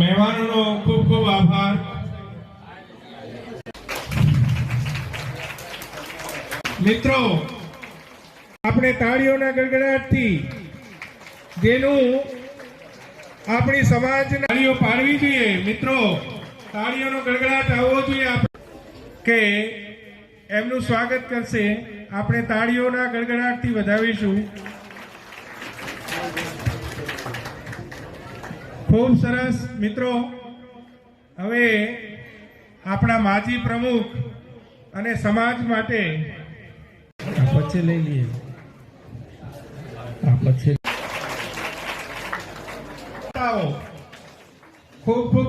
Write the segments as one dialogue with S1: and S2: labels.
S1: મહેમાનોનો ખૂબ ખૂબ આભાર। મિત્રો, આપણે તાળીઓના ગડગડાટથી જેનું આપણી સમાજના તાળીઓ પાડવી જોઈએ। મિત્રો, તાળીઓનો ગડગડાટ આવવો જોઈએ કે એમનું સ્વાગત કરશે। આપણે તાળીઓના ગડગડાટથી વધાવીશું। ખૂબ સરસ મિત્રો। હવે આપણા માજી પ્રમુખ અને સમાજ માટે પછી લઈ લઈએ। પછી ખૂબ ખૂબ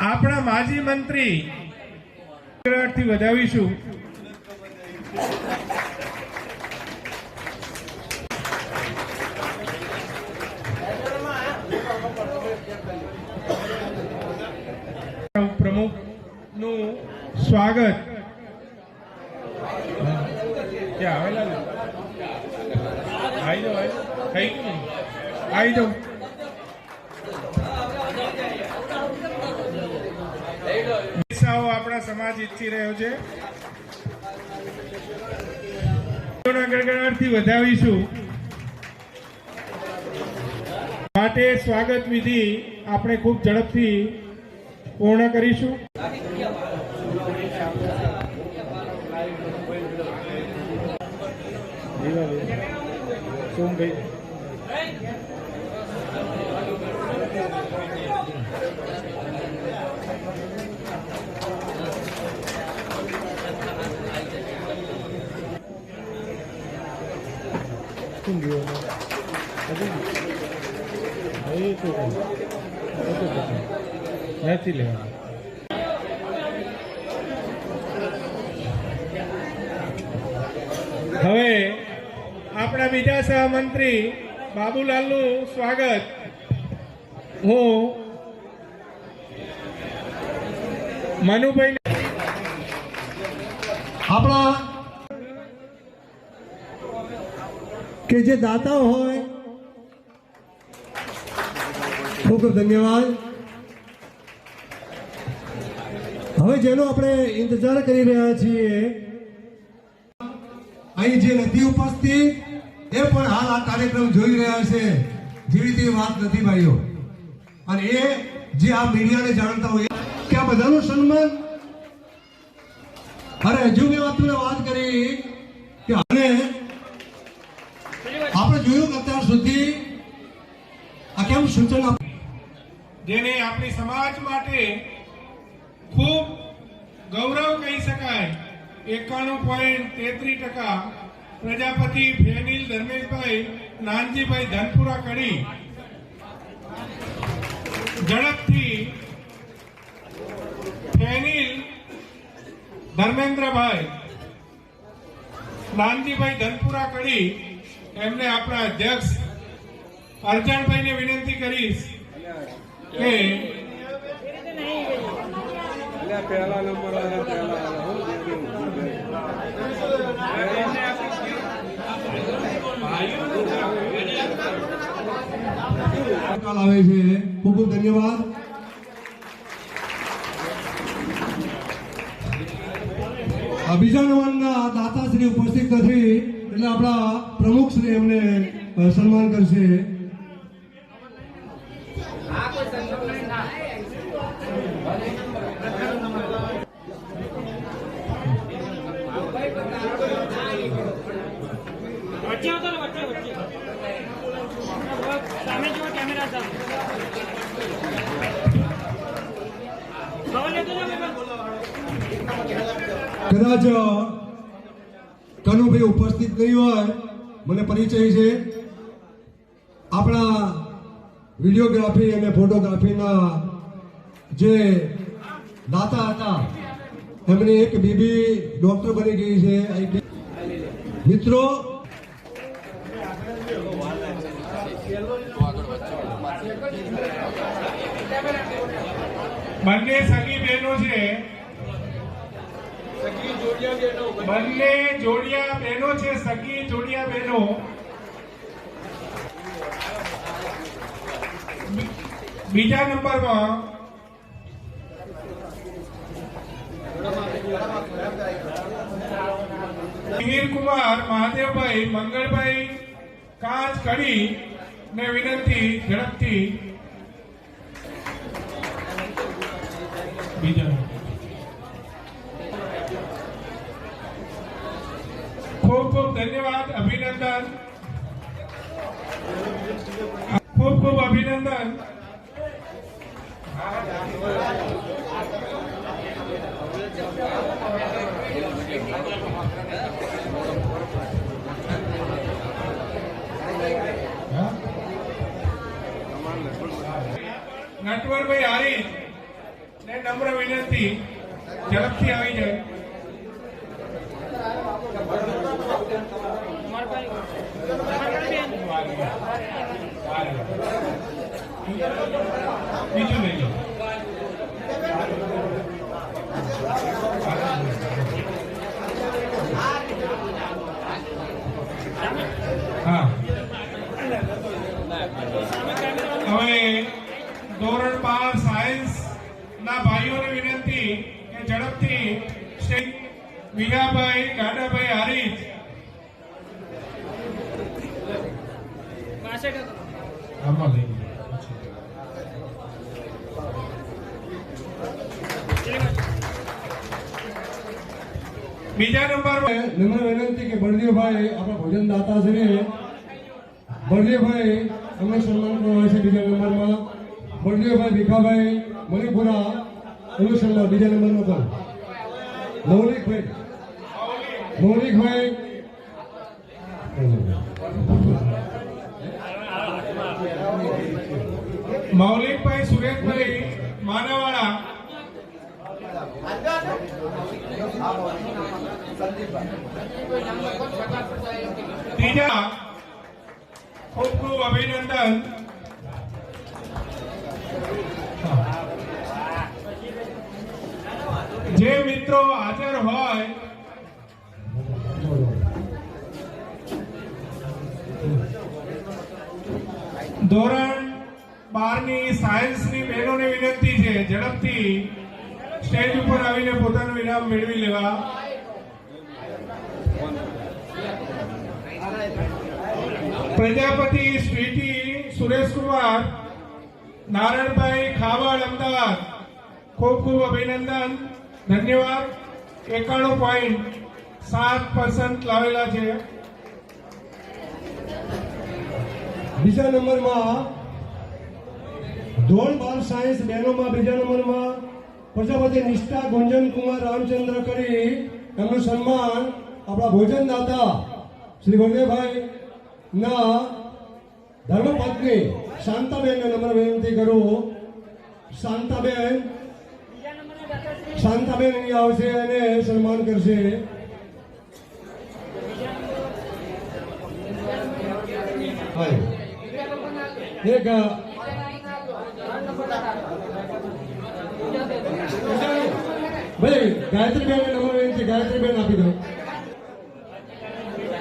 S1: આપણા માજી મંત્રી થી વધાવીશું। પ્રમુખ નું સ્વાગત ક્યાં આવેલા આવી જાઓ આપણા સમાજ ઈચ્છી રહ્યો છે। ગડગડાટથી વધાવીશું માટે સ્વાગત વિધિ આપણે ખૂબ ઝડપથી પૂર્ણ કરીશું। નથી લેવા હવે આપણા બીજા સહમંત્રી બાબુલાલનું સ્વાગત હું મનુભાઈ
S2: આપણા કે જે દાતાઓ હોય ખૂબ ખૂબ ધન્યવાદ। હવે જેનો આપણે ઇંતજાર કરી રહ્યા છીએ અહીં જે નથી ઉપસ્થિત એ પણ હાલ આ કાર્યક્રમ જોઈ રહ્યા છે। જેવી તે વાત નથી ભાઈઓ, અને એ જે આ મીડિયાને જાણતા હોય કે આ બધાનું સન્માન। અરે હજુ મેં વાત કરી કે અને આપણે જોયું અત્યાર સુધી આ કેમ સૂચન
S1: જેને આપણી સમાજ માટે ખૂબ ગૌરવ કહી શકાય। 91.33% પ્રજાપતિ ફેનિલ ધર્મેશભાઈ નાનજીભાઈ ધનપુરા કડી ઝડપથી ફેનિલ ધર્મેન્દ્રભાઈ નાનજીભાઈ ધનપુરા કડી એમને આપણા અધ્યક્ષ અરજણભાઈને વિનંતી કરીશ કે પહેલા નંબર આવે
S2: છે। ખૂબ ખૂબ ધન્યવાદ। બીજા નંબરના દાતાશ્રી ઉપસ્થિત નથી એટલે આપણા પ્રમુખ શ્રી એમને સન્માન કરશે। કદાચ કનુભાઈ ઉપસ્થિત નહીં હોય, મને પરિચય છે। આપણા વિડીયોગ્રાફી અને ફોટોગ્રાફીના જે દાતા હતા એમની એક બીબી ડોક્ટર બની ગઈ છે। મિત્રો,
S1: બંને સગી બહેનો છે બંને જોડિયા બહેનો છે, સગી જોડિયા બહેનો. બીજા નંબરમાં મિહિર કુમાર મહાદેવભાઈ મંગળભાઈ કાચ કડી ને વિનંતી ઝડપથી બીજા. ખૂબ ખૂબ ધન્યવાદ, અભિનંદન, ખૂબ ખૂબ અભિનંદન. નટવરભાઈ હારી ને નમ્ર વિનંતી ઝડપથી આવી જાય. બીજું લઈ લો. હા, હવે ધોરણ 12 સાયન્સ ના ભાઈઓને વિનંતી કે ઝડપથી શ્રી વિનાભાઈ ગાડાભાઈ હારીજ આમાં લઈ લો. બીજા નંબર
S2: નમ્ર વિનંતી કે બળદેવભાઈ આપણા ભોજન દાતા છે, બળદેવભાઈ અમે સન્માન કરવા છે. બીજા નંબરમાં બળદેવભાઈ ભીખાભાઈ મણિપુરા એનું સન્માન બીજા નંબરમાં પણ મૌલિકભાઈ
S1: મૌલિકભાઈ સુરેશભાઈ માનવાળા. ત્રીજા ખૂબ ખૂબ અભિનંદન. જે મિત્રો હાજર હોય ધોરણ 12ની સાયન્સની બહેનોને વિનંતી છે ઝડપથી સ્ટેજ ઉપર આવીને પોતાનું ઇનામ મેળવી લેવા. પ્રજાપતિ સ્વીટી સુરેશકુમાર નારાયણભાઈ ખાવડ અમદાવાદ, ખૂબ ખૂબ અભિનંદન, ધન્યવાદ. 91.7% લાવેલા છે.
S2: બીજા નંબરમાં ધોરણ 12 સાયન્સ બહેનોમાં બીજા નંબરમાં પ્રજાપતિ નિષ્ઠા ગુંજન કુમાર રામચંદ્ર કરી એમનું સન્માન આપણા ભોજનદાતા શ્રી બળદેવભાઈ ના ધર્મપત્ની શાંતાબેનને નમ્ર વિનંતી કરું. શાંતાબેન અહીં આવશે અને સન્માન કરશે. એક ભાઈ ગાયત્રીબેન નંબર વિનંતી, ગાયત્રીબેન આપી દો.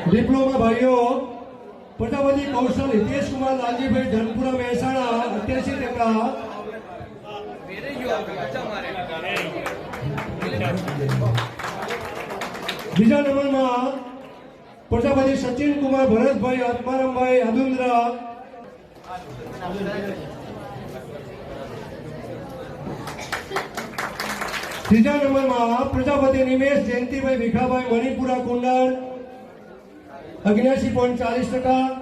S2: ડિપ્લોમા ભાઈઓ પ્રજાપતિ કૌશલ હિતેશ કુમાર લાલજીભાઈ ધનપુરા મહેસાણા 88%. બીજા નંબરમાં પ્રજાપતિ સચિન કુમાર ભરતભાઈ આત્મારામભાઈ આદુંદ્રા. ત્રીજા નંબરમાં પ્રજાપતિ નિમેશ જયંતિભાઈ ભીખાભાઈ મણિપુરા કુંડાળ 79.40%.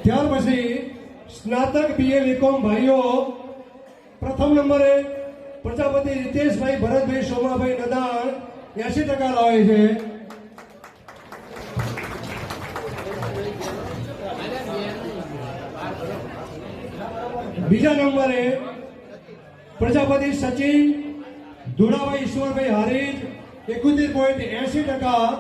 S2: ત્યાર પછી સ્નાતક બીએ બીકોમ ભાઈઓ પ્રથમ નંબરે પ્રજાપતિ રીતેશભાઈ ભરતભાઈ સોમાભાઈ નદાણ 80% લાવે છે. બીજા નંબરે પ્રજાપતિ સચિન ધુડાભાઈ ઈશ્વરભાઈ હારીજ 71.80%.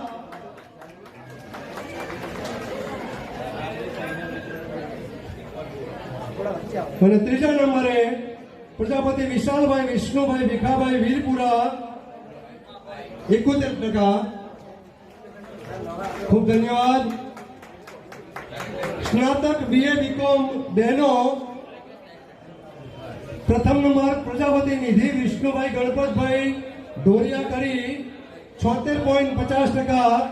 S3: અને ત્રીજા નંબરે પ્રજાપતિ વિશાલભાઈ વિષ્ણુભાઈ ભીખાભાઈ વીરપુરા 71%. ખૂબ ધન્યવાદ. સ્નાતક BA BCom બહેનો પ્રથમ નંબર પ્રજાપતિ નિધિ વિષ્ણુભાઈ ગણપતભાઈ ઢોરિયા કરી 76.50%.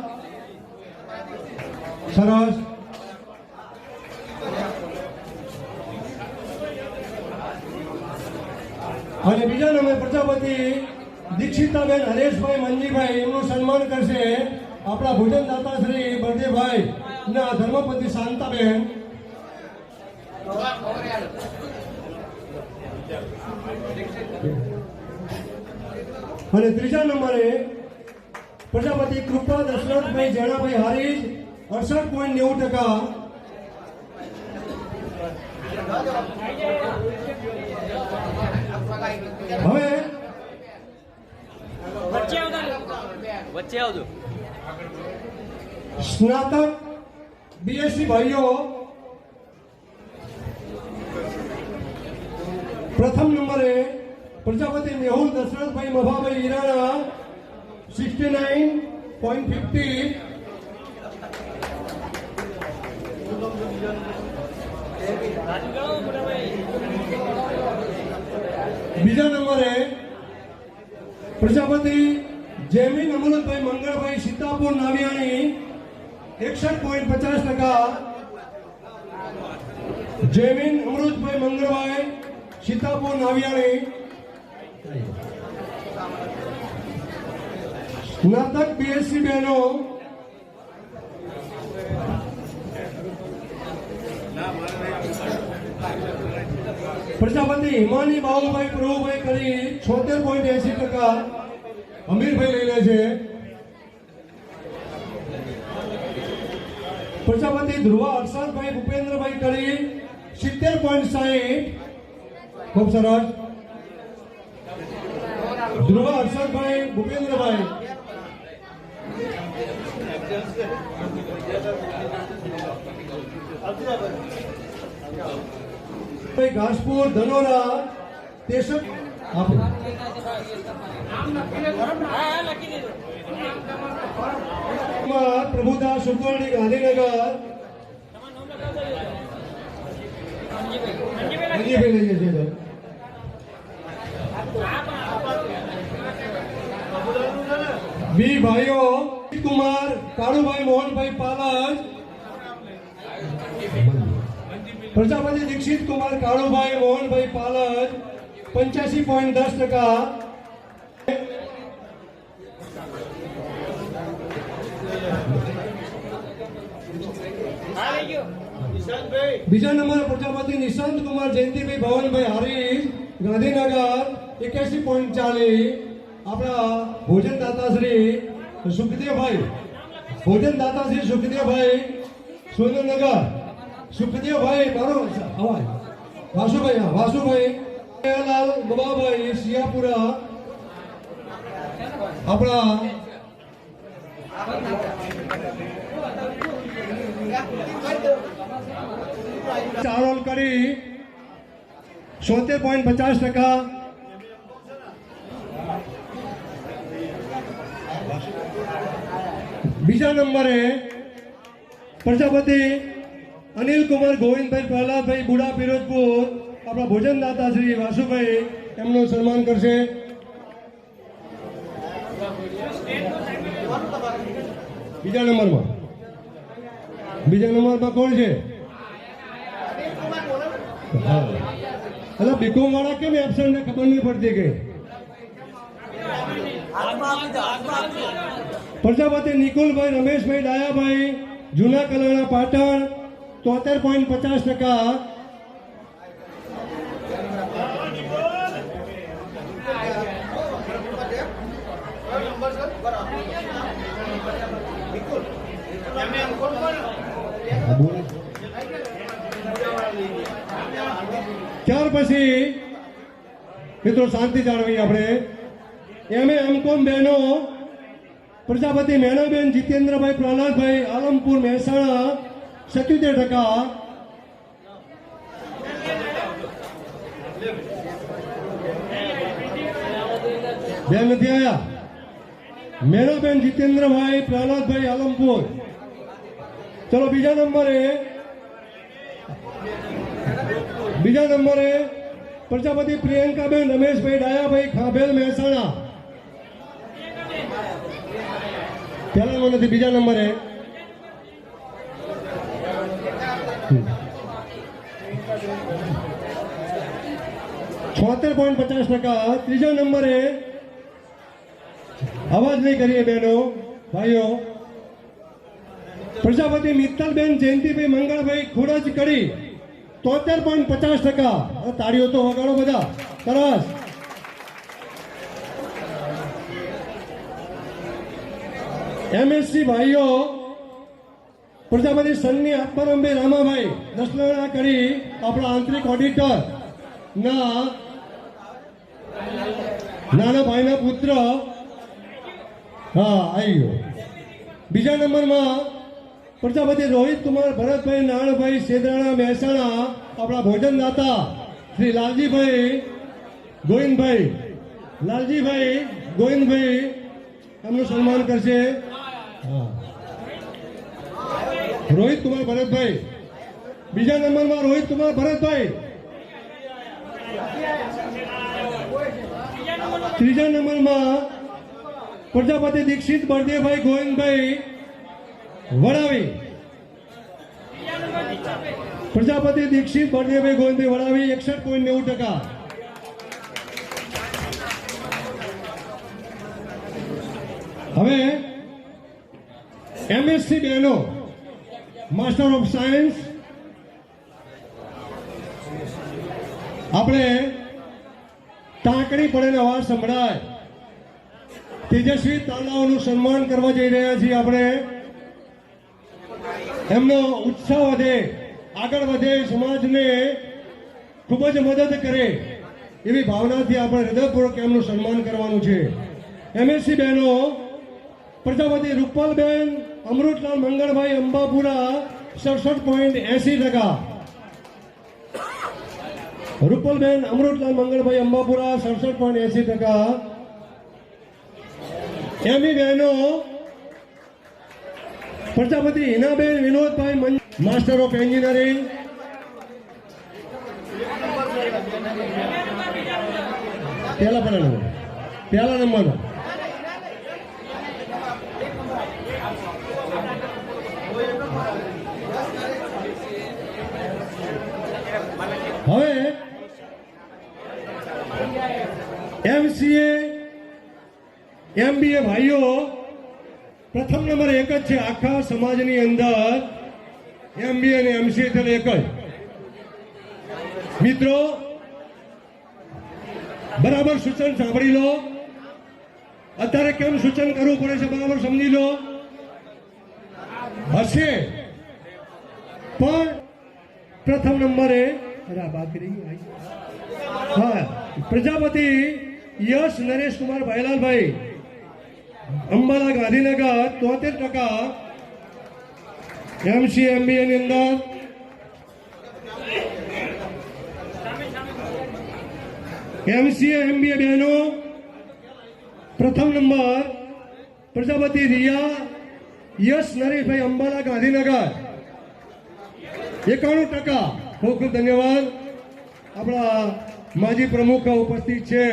S3: સરસ. અને બીજા નંબર પ્રજાપતિ દીક્ષિતાબેન હરેશભાઈ મંજીભાઈ એમનું સન્માન કરશે આપણા ભોજનદાતા શ્રી બળદેવભાઈ ના ધર્મપત્ની શાંતાબેન. અને ત્રીજા નંબરે પ્રજાપતિ કૃપા દશરથભાઈ જેણાભાઈ હારીજ 68.90%. હવે
S4: વચ્ચે આવજો.
S3: સ્નાતક BSc ભાઈઓ પ્રથમ નંબરે પ્રજાપતિ મેહુલ દશરથભાઈ મભાભાઈ ઈરાણા 69.50. બીજા નંબરે પ્રજાપતિ જેમીન અમૃતભાઈ મંગળભાઈ સીતાપુર નાવિયાણી 61.50%. જેમીન અમૃતભાઈ મંગળભાઈ સીતાપુર નાવિયાણી. સ્નાતક BSc બહેનો પ્રજાપતિ હિમાની બાબુભાઈ પ્રભુભાઈ કરી 76.80%. અમીરભાઈ લઈ લે છે. પ્રજાપતિ ધ્રુવા હર્ષદભાઈ ભૂપેન્દ્રભાઈ કરી 70.60. ખૂબ સરસ. ધ્રુવા હર્ષદભાઈ ભૂપેન્દ્રભાઈ. ઘાસપુર ધનોરા 63. પ્રભુદાસ સુકવણી ગાંધીનગર. વી ભાઈઓ કુમાર કાળુભાઈ મોહનભાઈ પાલજ. પ્રજાપતિ દીક્ષિત કુમાર કાળુભાઈ મોહનભાઈ પાલજ 85.10%. બીજા નંબર પ્રજાપતિ નિશાંત કુમાર જયંતિભાઈ ભવનભાઈ હારીજ ગાંધીનગર 81.40. આપણા ભોજનદાતા શ્રી સુખદેવભાઈ સુરેન્દ્રનગર. સુખદેવભાઈ મારો અવાજ વાસુભાઈ લાલ બબાભાઈ સિયાપુરા. આપણા ચારોલ કરી 76.50%. બીજા નંબરે પ્રજાપતિ અનિલ કુમાર ગોવિંદભાઈ પ્રહલાદભાઈ બુડા ફિરોજપુર. આપણા ભોજનદાતા શ્રી વાસુભાઈ એમનું સન્માન કરશે. બીજા નંબરમાં કોણ છે? અલા બીકોમ વાળા કેમ એબસન્ટ ને ખબર નહીં પડતી કે પ્રજાપતિ નિકુલભાઈ રમેશભાઈ ડાયાભાઈ જૂના કલાણા પાટણ 73.50%. ત્યાર પછી મિત્રો શાંતિ જાળવી આપણે. MA બહેનો પ્રજાપતિ મેણાબેન જીતેન્દ્રભાઈ પ્રહલાદભાઈ આલમપુર મહેસાણા 77%. બેન નથી આવ્યા. મેરાબેન જીતેન્દ્રભાઈ પ્રહલાદભાઈ આલમપુર. ચલો બીજા નંબરે પ્રજાપતિ પ્રિયંકાબેન રમેશભાઈ ડાયાભાઈ ખાભેલ મહેસાણા. પહેલામાં નથી, બીજા નંબરે 76.50%. ત્રીજા નંબરે અવાજ નહીં કરીએ બહેનો ભાઈઓ, પ્રજાપતિ મિત્તલબેન જયંતિભાઈ મંગળભાઈ ખુરજ કડી 73.50%. તાળીઓ તો વગાડો બધા, સરસ. એમએસસી ભાઈઓ પ્રજાપતિ સન્ની આત્મારામભાઈ રામાભાઈ દસલાણા કડી, આપણા આંતરિક ઓડિટર ના નાના ભાઈના પુત્ર. હા, આવી ગયો. બીજા નંબરમાં પ્રજાપતિ રોહિત કુમાર ભરતભાઈ નાણભાઈ સેદરાણા મહેસાણા, આપણા ભોજનદાતા શ્રી લાલજીભાઈ ગોવિંદભાઈ એમનું સન્માન કરશે. હા, રોહિત કુમાર ભરતભાઈ. બીજા નંબરમાં રોહિત કુમાર ભરતભાઈ. ત્રીજા નંબરમાં પ્રજાપતિ દીક્ષિત બળદેવભાઈ ગોવિંદભાઈ વડાવી. પ્રજાપતિ દીક્ષિત બળદેવભાઈ ગોવિંદભાઈ વડાવી 61.90%. હવે એમએસસી બહેનો માસ્ટર ઓફ સાયન્સ, આપણે ટાંકણી પડેનો અવાજ સંભળાય તેજસ્વી તાલાઓનું સન્માન કરવા જઈ રહ્યા છીએ. આપણે એમનો ઉત્સાહ વધે, આગળ વધે, સમાજને ખૂબ જ મદદ કરે એવી ભાવનાથી આપણે હૃદયપૂર્વક એમનું સન્માન કરવાનું છે. એમએસસી બહેનો પ્રજાપતિ રૂપલબેન અમૃતલાલ મંગળભાઈ અંબાપુરા 67.80%. રૂપલબેન અમૃતલાલ મંગળભાઈ અંબાપુરા 67.80%. એમની બહેનો પ્રજાપતિ હિનાબેન વિનોદભાઈ માસ્ટર ઓફ એન્જિનિયરિંગ. પહેલા નંબરનો હવે એમસીએ એમબીએ ભાઈઓ પ્રથમ નંબર એક જ છે આખા સમાજની અંદર. એમબીએ અને એમસીએ એટલે એક જ. મિત્રો બરાબર સૂચન સાંભળી લો. અત્યારે કેમ સૂચન કરવું પડે છે બરાબર સમજી લો. હશે પણ પ્રથમ નંબરે હા પ્રજાપતિ યશ નરેશ કુમાર ભાઈલાલભાઈ અંબાલા ગાંધીનગર 73%. એમસી એમબીએ ની અંદર એમસીએ એમબીએ બહેનો પ્રથમ નંબર પ્રજાપતિ રિયા યશ નરેશભાઈ અંબાલા ગાંધીનગર 91%. ખૂબ ખૂબ ધન્યવાદ. આપણા માજી પ્રમુખ ઉપસ્થિત છે.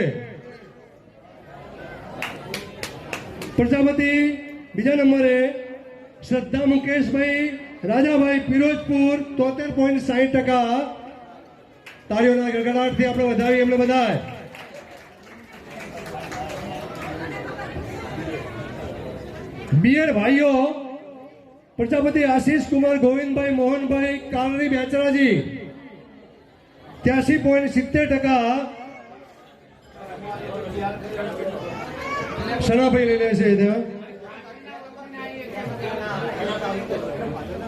S3: પ્રજાપતિ બીજા નંબરે શ્રદ્ધા મુકેશભાઈ રાજાભાઈ પિરોજપુર 73.60%. તાળીઓના ગડગડાટથી આપણે વધાવી એમને બધાય. બીએડ ભાઈઓ પ્રજાપતિ આશીષ કુમાર ગોવિંદભાઈ મોહનભાઈ કાલરી બેચરાજી 83.70%. સનાભાઈ લઈ લેશે.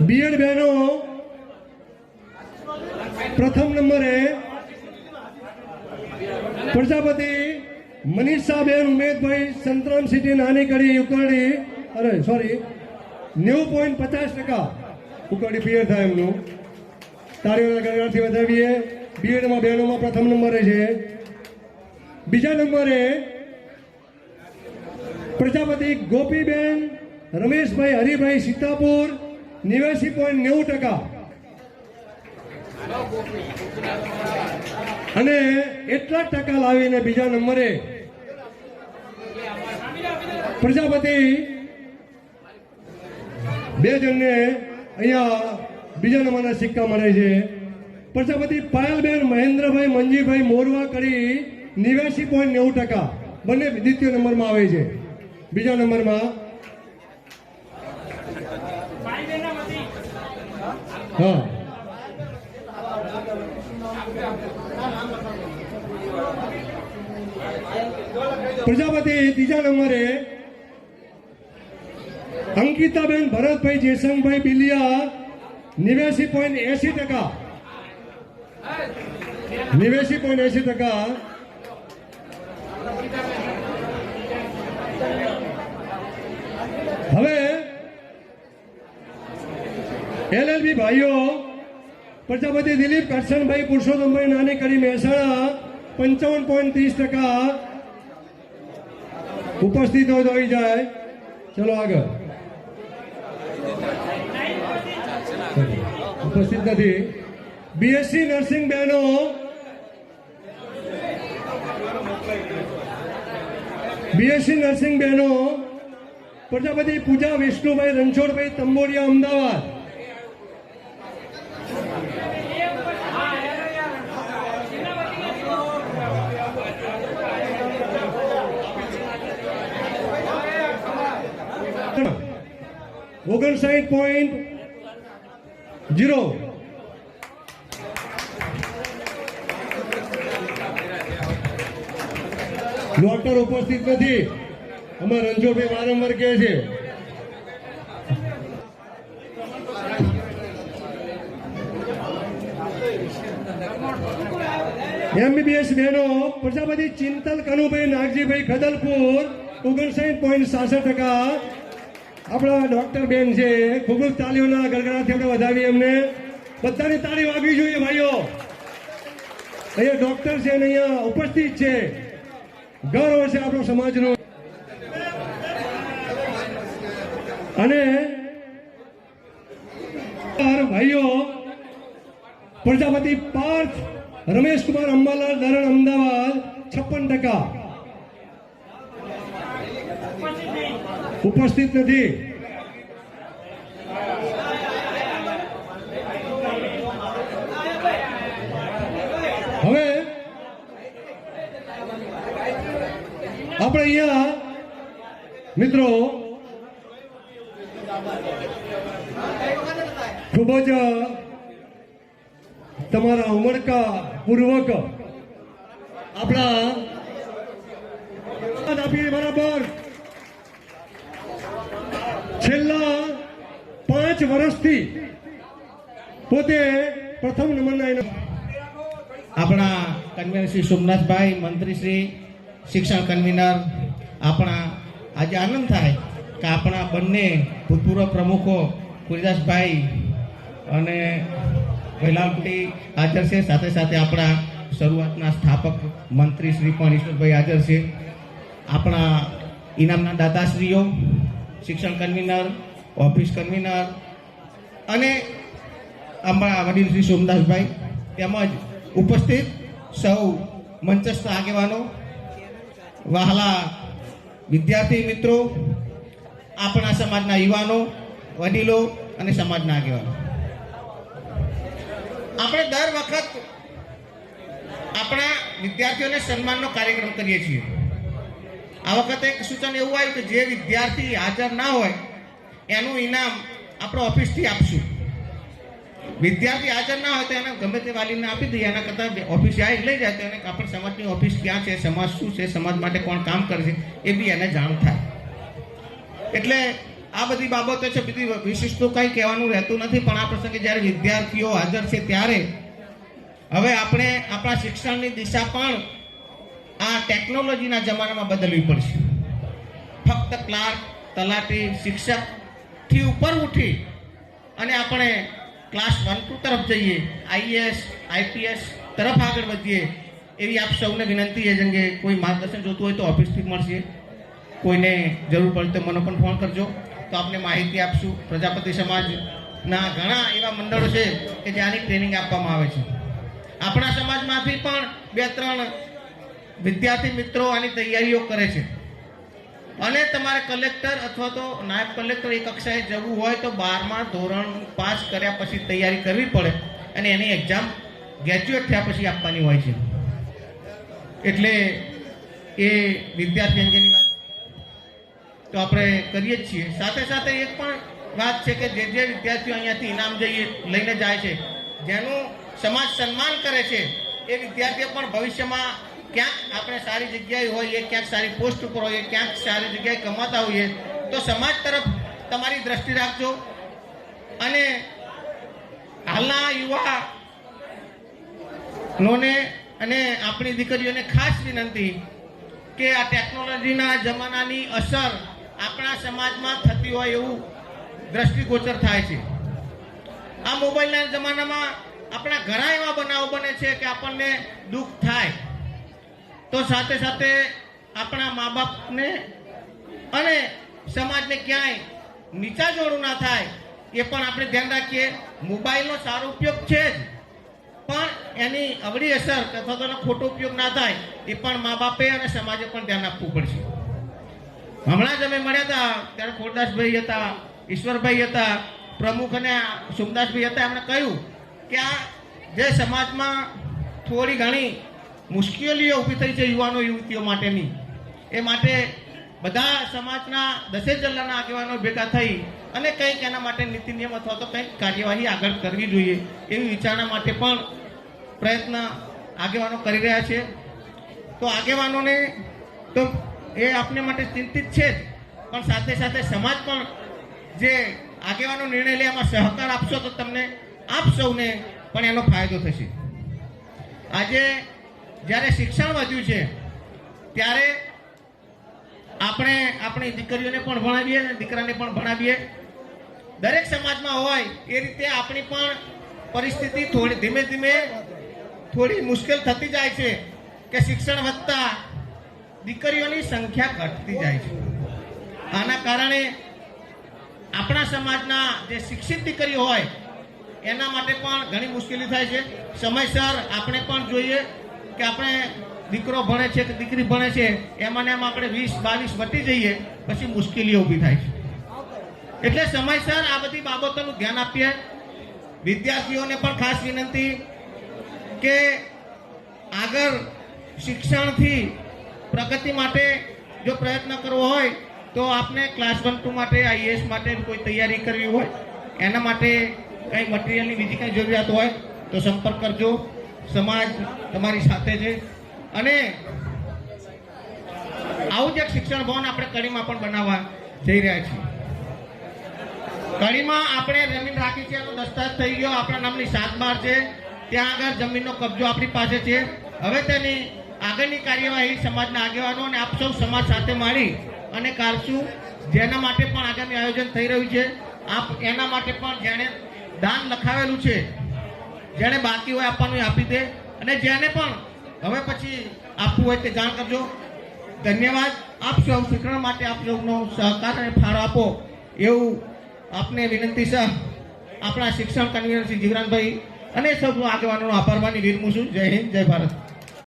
S3: બીએડ બહેનો પ્રથમ નંબરે પ્રજાપતિ મનીષાબેન ઉમેદભાઈ સંતરામ સિટી નાની કડી ઉકરડી 90.50% ઉકરડી પીએડ થાય એમનું. તાળીઓના ગણગાટથી વધાવીએ. બીએડમાં બહેનોમાં પ્રથમ નંબરે છે. બીજા નંબરે પ્રજાપતિ ગોપીબેન રમેશભાઈ હરિભાઈ સીતાપુર 89.90%. અને એટલા જ ટકા લાવીને બીજા નંબરે પ્રજાપતિ બે જણને અહીંયા બીજા નંબરના સિક્કા મળે છે. પ્રજાપતિ પાયલબેન મહેન્દ્રભાઈ મંજીભાઈ મોરવા કરી 89.90%. બંને દ્વિતીય નંબરમાં આવે છે. બીજા નંબરમાં હા પ્રજાપતિ ત્રીજા નંબરે અંકિતાબેન ભરતભાઈ જેસંગભાઈ બિલિયા 89.80%. 89.80%. હવે એલએલબી ભાઈઓ પ્રજાપતિ દિલીપ કરશનભાઈ પુરુષોત્તમભાઈ નાની કરી મહેસાણા 55.30%. ઉપસ્થિત હોય તો આવી જાય. ચલો આગળ. ઉપસ્થિત નથી. બીએસસી નર્સિંગ બહેનો પ્રજાપતિ પૂજા વિષ્ણુભાઈ રણછોડભાઈ તંબોરિયા અમદાવાદ. .0 ડોક્ટર ઉપસ્થિત નથી. અમારા રણછોડભાઈ વારંવાર કહે છે. એમબીબીએસ બહેનો પ્રજાપતિ ચિંતલ કનુભાઈ નાગજીભાઈ ખદલપુર 59.66%. આપણા ડોક્ટર બેન છે. ખૂબ જ તાળીઓના ગડગડાથી આપણે વધાવીએ એમને. બધાની તાળી વાગવી જોઈએ ભાઈઓ. અહીંયા ડોક્ટર છે અને અહીંયા ઉપસ્થિત છે. ગૌરવ છે આપણો સમાજનો. અને ભાઈઓ પ્રજાપતિ પાર્થ રમેશકુમાર અંબાલાલ ધરણ અમદાવાદ 56%. ઉપસ્થિત નથી. હવે આપણે અહીંયા મિત્રો ખૂબ જ તમારા ઉમળકા પૂર્વક આપણા આપીએ. બરાબર છેલ્લા 5 વર્ષથી પોતે પ્રથમ નંબરના
S5: આપણા કન્વીનર શ્રી સોમનાથભાઈ, મંત્રી શ્રી, શિક્ષણ કન્વીનર, આપણા આજે આનંદ થાય કે આપણા બંને ભૂતપૂર્વ પ્રમુખો કુરિદાસભાઈ અને વૈલાલપુટી હાજર છે. સાથે સાથે આપણા શરૂઆતના સ્થાપક મંત્રી શ્રી પણ ઈશ્વરભાઈ હાજર છે. આપણા ઇનામના દાતાશ્રીઓ, શિક્ષણ કન્વીનર, ઓફિસ કન્વીનર અને અમારા વડીલ શ્રી સોમદાસભાઈ, તેમજ ઉપસ્થિત સૌ મંચસ્થ આગેવાનો, વહાલા વિદ્યાર્થી મિત્રો, આપણા સમાજના યુવાનો, વડીલો અને સમાજના આગેવાનો, આપણે દર વખત આપણા વિદ્યાર્થીઓને સન્માનનો કાર્યક્રમ કરીએ છીએ. આ વખતે એક સૂચન એવું આવ્યું કે જે વિદ્યાર્થી હાજર ના હોય એનું ઇનામ આપણે ઓફિસથી આપશું. વિદ્યાર્થી હાજર ના હોય તો એને ગમે તે વાલીને આપી દઈએ. એના કરતાં ઓફિસે આવી લઈ જાય તો એને આપણે સમાજની ઓફિસ ક્યાં છે, સમાજ શું છે, સમાજ માટે કોણ કામ કરશે એ બી એને જાણ થાય. એટલે આ બધી બાબતો છે. બધી વિશિષ્ટ તો કંઈ કહેવાનું રહેતું નથી, પણ આ પ્રસંગે જ્યારે વિદ્યાર્થીઓ હાજર છે ત્યારે હવે આપણે આપણા શિક્ષણની દિશા પણ આ ટેકનોલોજીના જમાનામાં બદલવી પડશે. ફક્ત ક્લાર્ક, તલાટી, શિક્ષકથી ઉપર ઉઠી અને આપણે ક્લાસ 1-2 તરફ જઈએ. આઈએએસ, આઈપીએસ, તરફ આગળ વધીએ એવી આપ સૌને વિનંતી છે. જેમ કે કોઈ માર્ગદર્શન જોતું હોય તો ઓફિસથી મળશે, કોઈને જરૂર પડે તો મને પણ ફોન કરજો, તો આપને માહિતી આપશું. પ્રજાપતિ સમાજના ઘણા એવા મંડળો છે કે જ્યાંની ટ્રેનિંગ આપવામાં આવે છે. આપણા સમાજમાંથી પણ 2-3 વિદ્યાર્થી મિત્રો આની તૈયારીઓ કરે છે. અને તમારે કલેક્ટર અથવા તો નાયબ કલેક્ટર એ કક્ષાએ જવું હોય તો 12મા ધોરણ પાસ કર્યા પછી તૈયારી કરવી પડે અને એની એક્ઝામ ગ્રેજ્યુએટ થયા પછી આપવાની હોય છે. એટલે એ વિદ્યાર્થી અંગેની વાત તો આપણે કરીએ જ છીએ. સાથે સાથે એક પણ વાત છે કે જે વિદ્યાર્થીઓ અહીંયાથી ઇનામ લઈને જાય છે, જેનું સમાજ સન્માન કરે છે, એ વિદ્યાર્થીઓ પણ ભવિષ્યમાં ક્યાંક આપણે સારી જગ્યાએ હોઈએ, ક્યાંક સારી પોસ્ટ ઉપર હોઈએ, ક્યાંક સારી જગ્યાએ કમાતા હોઈએ તો સમાજ તરફ તમારી દ્રષ્ટિ રાખજો. અને હાલના યુવાનોને અને આપણી દીકરીઓને ખાસ વિનંતી કે આ ટેકનોલોજીના જમાનાની અસર આપણા સમાજમાં થતી હોય એવું દ્રષ્ટિગોચર થાય છે. આ મોબાઈલના જમાનામાં આપણા ઘણા એવા બનાવો બને છે કે આપણને દુઃખ થાય, તો સાથે સાથે આપણા મા બાપને અને સમાજને ક્યાંય નીચા જોડું ના થાય એ પણ આપણે ધ્યાન રાખીએ. મોબાઈલનો સારો ઉપયોગ છે જ, પણ એની અવળી અસર અથવા તો ખોટો ઉપયોગ ના થાય એ પણ મા બાપે અને સમાજે પણ ધ્યાન આપવું પડશે. હમણાં જ અમે મળ્યા હતા ત્યારે ખોરદાસભાઈ હતા, ઈશ્વરભાઈ હતા, પ્રમુખ અને સોમદાસભાઈ હતા. એમણે કહ્યું કે આ જે સમાજમાં થોડી ઘણી મુશ્કેલીઓ ઊભી થઈ છે યુવાનો યુવતીઓ માટેની, એ માટે બધા સમાજના 10 જિલ્લાના આગેવાનો ભેગા થઈ અને કંઈક એના માટે નીતિ નિયમ અથવા તો કંઈક કાર્યવાહી આગળ કરવી જોઈએ એવી વિચારણા માટે પણ પ્રયત્ન આગેવાનો કરી રહ્યા છે. તો આગેવાનોને તો એ આપને માટે ચિંતિત છે જ, પણ સાથે સાથે સમાજ પણ જે આગેવાનો નિર્ણય લેવામાં સહકાર આપશો તો તમને આપ સૌને પણ એનો ફાયદો થશે. આજે જ્યારે શિક્ષણ વધ્યું છે ત્યારે આપણે આપણી દીકરીઓને પણ ભણાવીએ અને દીકરાને પણ ભણાવીએ. દરેક સમાજમાં હોય એ રીતે આપણી પણ પરિસ્થિતિ થોડી ધીમે ધીમે થોડી મુશ્કેલ થતી જાય છે કે શિક્ષણ વધતા દીકરીઓની સંખ્યા ઘટતી જાય છે. આના કારણે આપણા સમાજના જે શિક્ષિત દીકરીઓ હોય એના માટે પણ ઘણી મુશ્કેલી થાય છે. સમયસર આપણે પણ જોઈએ કે આપણે દીકરો ભણે છે કે દીકરી ભણે છે એમાં આપણે 20-22 વટી જઈએ પછી મુશ્કેલીઓ ઊભી થાય છે. એટલે સમયસર આ બધી બાબતોનું ધ્યાન આપીએ. વિદ્યાર્થીઓને પણ ખાસ વિનંતી કે આગળ શિક્ષણથી પ્રગતિ માટે જો પ્રયત્ન કરવો હોય તો આપને ક્લાસ 1-2 માટે IAS માટે કોઈ તૈયારી કરવી હોય એના માટે કંઈ મટીરિયલની બીજી કંઈ જરૂરિયાત હોય તો સંપર્ક કરજો. સમાજ તમારી સાથે છે. અને આવું જ એક શિક્ષણ ભવન આપણે કડીમાં પણ બનાવવા જઈ રહ્યા છીએ. કડીમાં આપણે જમીન રાખી છે, એનો દસ્તાવેજ થઈ ગયો, આપણા નામની 7/12 છે. ત્યાં આગળ જમીનનો કબજો આપણી પાસે છે. હવે તેની આગળની કાર્યવાહી સમાજના આગેવાનો અને આપ સૌ સમાજ સાથે મળી અને કરશું, જેના માટે પણ આગામી આયોજન થઈ રહ્યું છે. આપ એના માટે પણ જેણે દાન લખાવેલું છે, જેણે બાકી હોય આપવાનું આપી દે, અને જેને પણ હવે પછી આપવું હોય તે જાણ કરજો. ધન્યવાદ. આપ સૌ શિક્ષણ માટે આપ સૌનો સહકાર અને ફાળો આપો એવું આપને વિનંતી છે. આપણા શિક્ષણ કન્વીનર શ્રી જીવરાનભાઈ અને સૌ આગેવાનોનો આભાર માની વિરમું છું. જય હિન્દ, જય ભારત.